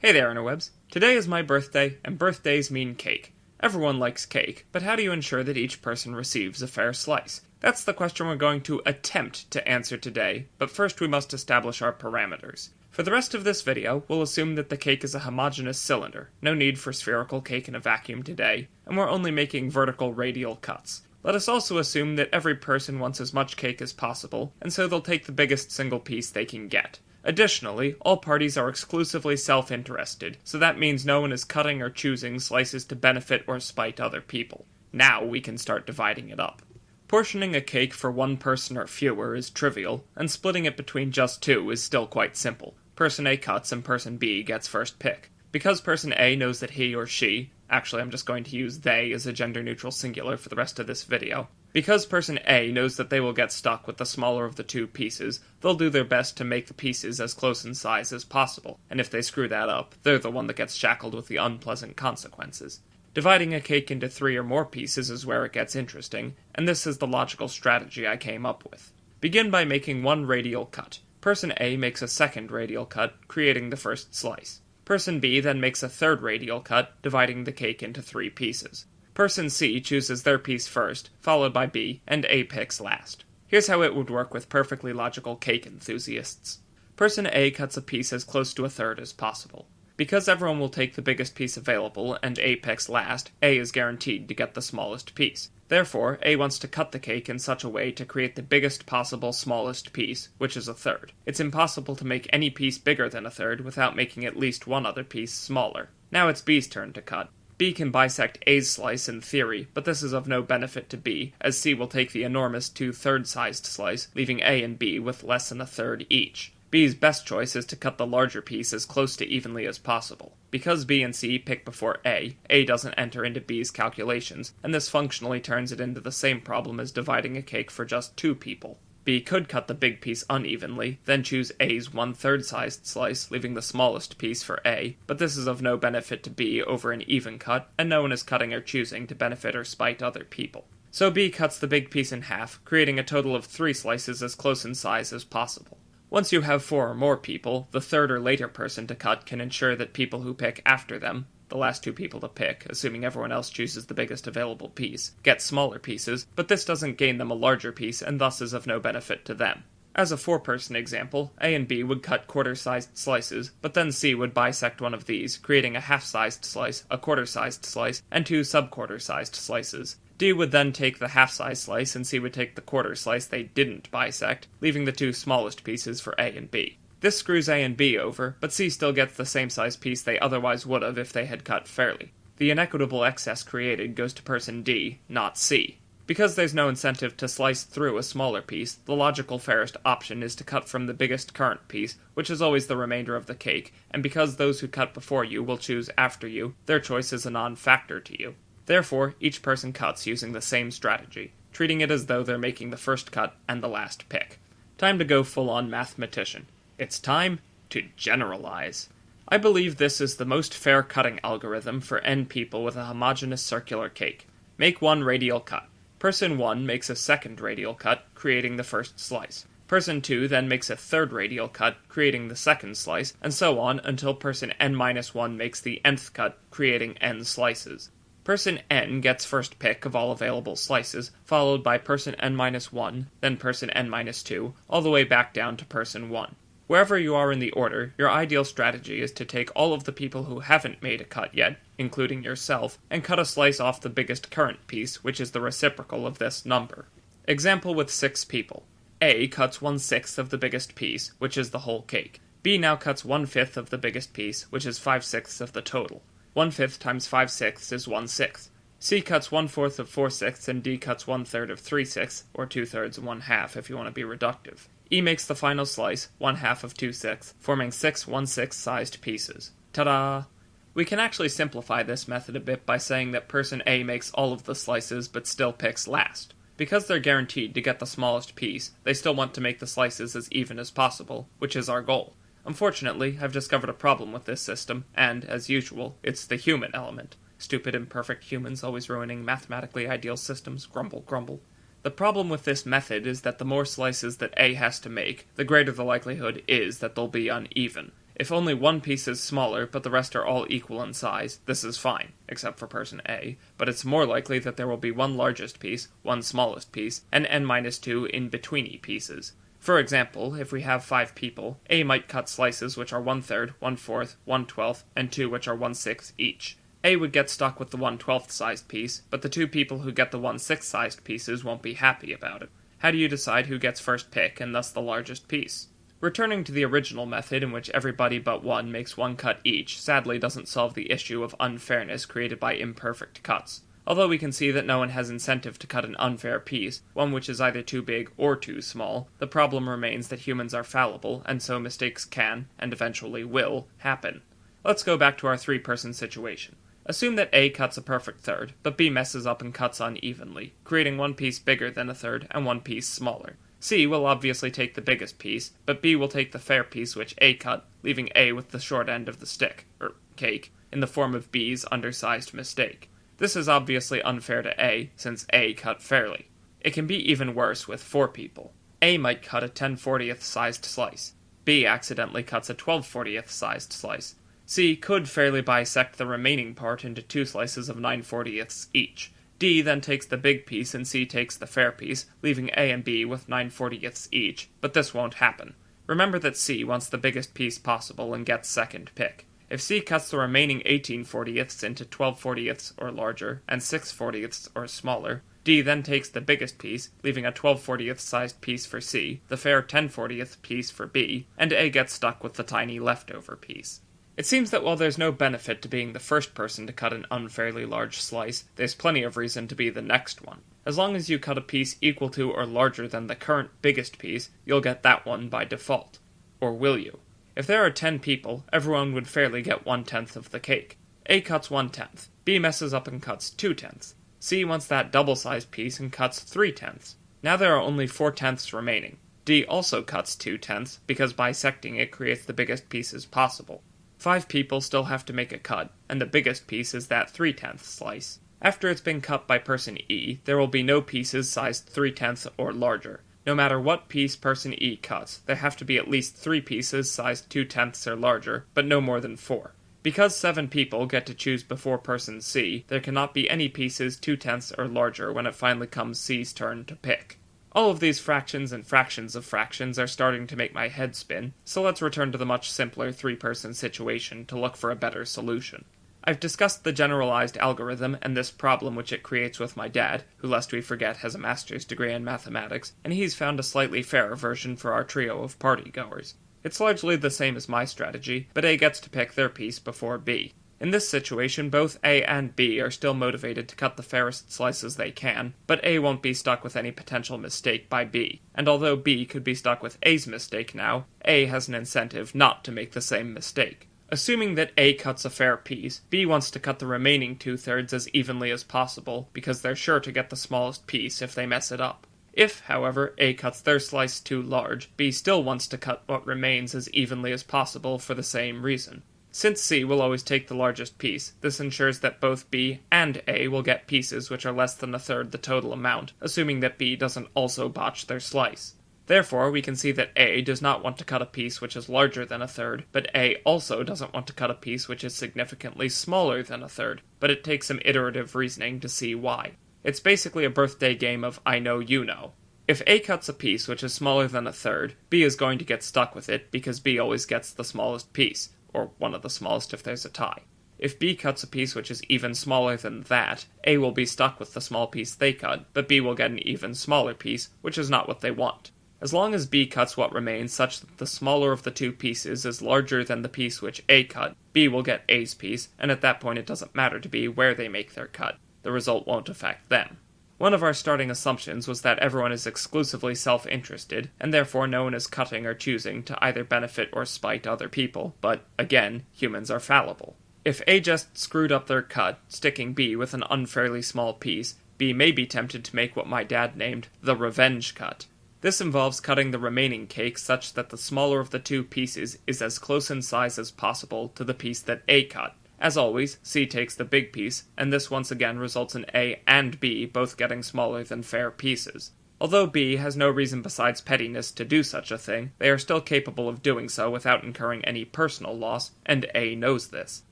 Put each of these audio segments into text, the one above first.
Hey there, interwebs. Today is my birthday, and birthdays mean cake. Everyone likes cake, but how do you ensure that each person receives a fair slice? That's the question we're going to attempt to answer today, but first we must establish our parameters. For the rest of this video, we'll assume that the cake is a homogeneous cylinder. No need for spherical cake in a vacuum today, and we're only making vertical radial cuts. Let us also assume that every person wants as much cake as possible, and so they'll take the biggest single piece they can get. Additionally, all parties are exclusively self-interested, so that means no one is cutting or choosing slices to benefit or spite other people. Now we can start dividing it up. Portioning a cake for one person or fewer is trivial, and splitting it between just two is still quite simple. Person A cuts and person B gets first pick. Because person A knows that he or she, actually I'm just going to use they as a gender-neutral singular for the rest of this video, because person A knows that they will get stuck with the smaller of the two pieces, they'll do their best to make the pieces as close in size as possible, and if they screw that up, they're the one that gets shackled with the unpleasant consequences. Dividing a cake into 3 or more pieces is where it gets interesting, and this is the logical strategy I came up with. Begin by making one radial cut. Person A makes a second radial cut, creating the first slice. Person B then makes a third radial cut, dividing the cake into 3 pieces. Person C chooses their piece first, followed by B, and A picks last. Here's how it would work with perfectly logical cake enthusiasts. Person A cuts a piece as close to a third as possible. Because everyone will take the biggest piece available, and A picks last, A is guaranteed to get the smallest piece. Therefore, A wants to cut the cake in such a way to create the biggest possible smallest piece, which is a third. It's impossible to make any piece bigger than a third without making at least one other piece smaller. Now it's B's turn to cut. B can bisect A's slice in theory, but this is of no benefit to B, as C will take the enormous 2/3 sized slice, leaving A and B with less than a third each. B's best choice is to cut the larger piece as close to evenly as possible. Because B and C pick before A doesn't enter into B's calculations, and this functionally turns it into the same problem as dividing a cake for just 2 people. B could cut the big piece unevenly, then choose A's 1/3 sized slice, leaving the smallest piece for A, but this is of no benefit to B over an even cut, and no one is cutting or choosing to benefit or spite other people. So B cuts the big piece in half, creating a total of 3 slices as close in size as possible. Once you have 4 or more people, the third or later person to cut can ensure that people who pick after them, the last 2 people to pick, assuming everyone else chooses the biggest available piece, get smaller pieces, but this doesn't gain them a larger piece and thus is of no benefit to them. As a 4-person example, A and B would cut quarter-sized slices, but then C would bisect one of these, creating a half-sized slice, a quarter-sized slice, and 2 sub-quarter-sized slices. D would then take the half-size slice, and C would take the quarter slice they didn't bisect, leaving the 2 smallest pieces for A and B. This screws A and B over, but C still gets the same size piece they otherwise would have if they had cut fairly. The inequitable excess created goes to person D, not C. Because there's no incentive to slice through a smaller piece, the logical fairest option is to cut from the biggest current piece, which is always the remainder of the cake, and because those who cut before you will choose after you, their choice is a non-factor to you. Therefore, each person cuts using the same strategy, treating it as though they're making the first cut and the last pick. Time to go full-on mathematician. It's time to generalize. I believe this is the most fair cutting algorithm for n people with a homogeneous circular cake. Make one radial cut. Person 1 makes a second radial cut, creating the first slice. Person 2 then makes a third radial cut, creating the second slice, and so on until person n-1 makes the nth cut, creating n slices. Person n gets first pick of all available slices, followed by person n-1, then person n-2, all the way back down to person 1. Wherever you are in the order, your ideal strategy is to take all of the people who haven't made a cut yet, including yourself, and cut a slice off the biggest current piece, which is the reciprocal of this number. Example with 6 people. A cuts 1/6 of the biggest piece, which is the whole cake. B now cuts 1/5 of the biggest piece, which is 5/6 of the total. 1/5 times 5/6 is 1/6. C cuts 1/4 of 4/6, and D cuts 1/3 of 3/6, or 2/3 and 1/2 if you want to be reductive. E makes the final slice, 1/2 of 2/6, forming 6 1/6 sized pieces. Ta-da! We can actually simplify this method a bit by saying that person A makes all of the slices but still picks last. Because they're guaranteed to get the smallest piece, they still want to make the slices as even as possible, which is our goal. Unfortunately, I've discovered a problem with this system, and, as usual, it's the human element. Stupid, imperfect humans always ruining mathematically ideal systems, grumble, grumble. The problem with this method is that the more slices that A has to make, the greater the likelihood is that they'll be uneven. If only one piece is smaller, but the rest are all equal in size, this is fine, except for person A, but it's more likely that there will be one largest piece, one smallest piece, and n-2 in-betweeny pieces. For example, if we have 5 people, A might cut slices which are 1/3, 1/4, 1/12, and 2 which are 1/6 each. A would get stuck with the 1/12 sized piece, but the 2 people who get the 1/6 sized pieces won't be happy about it. How do you decide who gets first pick, and thus the largest piece? Returning to the original method in which everybody but one makes one cut each sadly doesn't solve the issue of unfairness created by imperfect cuts. Although we can see that no one has incentive to cut an unfair piece, one which is either too big or too small, the problem remains that humans are fallible, and so mistakes can, and eventually will, happen. Let's go back to our 3-person situation. Assume that A cuts a perfect third, but B messes up and cuts unevenly, creating one piece bigger than a third and one piece smaller. C will obviously take the biggest piece, but B will take the fair piece which A cut, leaving A with the short end of the stick, or cake, in the form of B's undersized mistake. This is obviously unfair to A, since A cut fairly. It can be even worse with 4 people. A might cut a 10/40th sized slice. B accidentally cuts a 12/40th sized slice. C could fairly bisect the remaining part into 2 slices of 9/40ths each. D then takes the big piece and C takes the fair piece, leaving A and B with 9/40ths each, but this won't happen. Remember that C wants the biggest piece possible and gets second pick. If C cuts the remaining 18/40ths into 12/40ths or larger, and 6/40ths or smaller, D then takes the biggest piece, leaving a 12/40th sized piece for C, the fair 10/40th piece for B, and A gets stuck with the tiny leftover piece. It seems that while there's no benefit to being the first person to cut an unfairly large slice, there's plenty of reason to be the next one. As long as you cut a piece equal to or larger than the current biggest piece, you'll get that one by default. Or will you? If there are 10 people, everyone would fairly get 1/10 of the cake. A cuts 1/10. B messes up and cuts 2/10. C wants that double-sized piece and cuts 3/10. Now there are only 4/10 remaining. D also cuts 2/10 because bisecting it creates the biggest pieces possible. 5 people still have to make a cut, and the biggest piece is that 3/10 slice. After it's been cut by person E, there will be no pieces sized 3/10 or larger. No matter what piece person E cuts, there have to be at least 3 pieces sized 2/10 or larger, but no more than 4. Because 7 people get to choose before person C, there cannot be any pieces 2/10 or larger when it finally comes C's turn to pick. All of these fractions and fractions of fractions are starting to make my head spin, so let's return to the much simpler 3-person situation to look for a better solution. I've discussed the generalized algorithm and this problem which it creates with my dad, who lest we forget has a master's degree in mathematics, and he's found a slightly fairer version for our trio of party-goers. It's largely the same as my strategy, but A gets to pick their piece before B. In this situation, both A and B are still motivated to cut the fairest slices they can, but A won't be stuck with any potential mistake by B, and although B could be stuck with A's mistake now, A has an incentive not to make the same mistake. Assuming that A cuts a fair piece, B wants to cut the remaining 2/3 as evenly as possible, because they're sure to get the smallest piece if they mess it up. If, however, A cuts their slice too large, B still wants to cut what remains as evenly as possible for the same reason. Since C will always take the largest piece, this ensures that both B and A will get pieces which are less than 1/3 the total amount, assuming that B doesn't also botch their slice. Therefore, we can see that A does not want to cut a piece which is larger than 1/3, but A also doesn't want to cut a piece which is significantly smaller than 1/3, but it takes some iterative reasoning to see why. It's basically a birthday game of I know you know. If A cuts a piece which is smaller than 1/3, B is going to get stuck with it because B always gets the smallest piece, or one of the smallest if there's a tie. If B cuts a piece which is even smaller than that, A will be stuck with the small piece they cut, but B will get an even smaller piece, which is not what they want. As long as B cuts what remains such that the smaller of the 2 pieces is larger than the piece which A cut, B will get A's piece, and at that point it doesn't matter to B where they make their cut. The result won't affect them. One of our starting assumptions was that everyone is exclusively self-interested, and therefore no one is cutting or choosing to either benefit or spite other people, but, again, humans are fallible. If A just screwed up their cut, sticking B with an unfairly small piece, B may be tempted to make what my dad named the revenge cut. This involves cutting the remaining cake such that the smaller of the 2 pieces is as close in size as possible to the piece that A cut. As always, C takes the big piece, and this once again results in A and B both getting smaller than fair pieces. Although B has no reason besides pettiness to do such a thing, they are still capable of doing so without incurring any personal loss, and A knows this.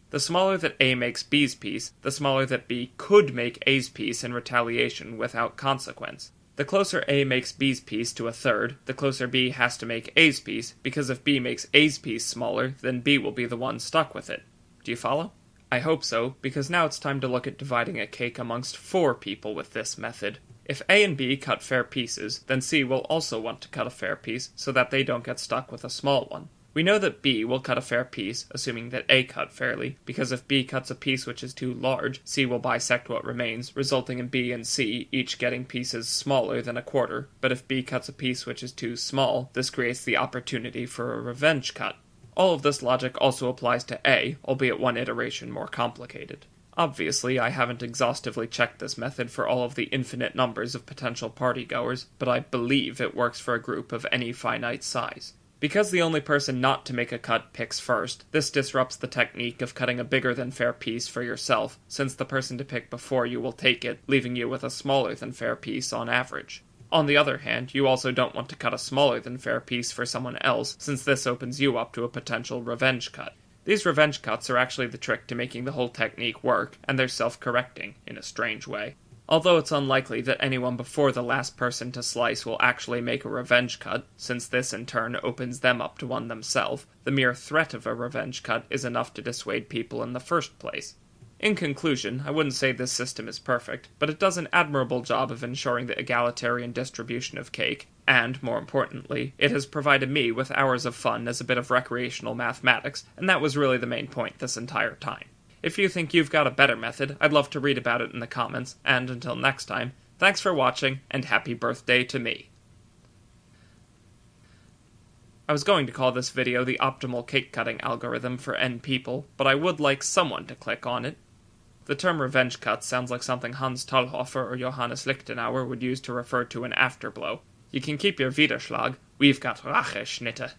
The smaller that A makes B's piece, the smaller that B could make A's piece in retaliation without consequence. The closer A makes B's piece to a third, the closer B has to make A's piece, because if B makes A's piece smaller, then B will be the one stuck with it. Do you follow? I hope so, because now it's time to look at dividing a cake amongst 4 people with this method. If A and B cut fair pieces, then C will also want to cut a fair piece so that they don't get stuck with a small one. We know that B will cut a fair piece, assuming that A cut fairly, because if B cuts a piece which is too large, C will bisect what remains, resulting in B and C each getting pieces smaller than a quarter, but if B cuts a piece which is too small, this creates the opportunity for a revenge cut. All of this logic also applies to A, albeit one iteration more complicated. Obviously, I haven't exhaustively checked this method for all of the infinite numbers of potential partygoers, but I believe it works for a group of any finite size. Because the only person not to make a cut picks first, this disrupts the technique of cutting a bigger than fair piece for yourself, since the person to pick before you will take it, leaving you with a smaller than fair piece on average. On the other hand, you also don't want to cut a smaller than fair piece for someone else, since this opens you up to a potential revenge cut. These revenge cuts are actually the trick to making the whole technique work, and they're self-correcting, in a strange way. Although it's unlikely that anyone before the last person to slice will actually make a revenge cut, since this in turn opens them up to one themselves, the mere threat of a revenge cut is enough to dissuade people in the first place. In conclusion, I wouldn't say this system is perfect, but it does an admirable job of ensuring the egalitarian distribution of cake, and, more importantly, it has provided me with hours of fun as a bit of recreational mathematics, and that was really the main point this entire time. If you think you've got a better method, I'd love to read about it in the comments, and until next time, thanks for watching, and happy birthday to me. I was going to call this video the optimal cake cutting algorithm for N people, but I would like someone to click on it. The term revenge cut sounds like something Hans Talhofer or Johannes Lichtenauer would use to refer to an afterblow. You can keep your Widerschlag, we've got Racheschnitte.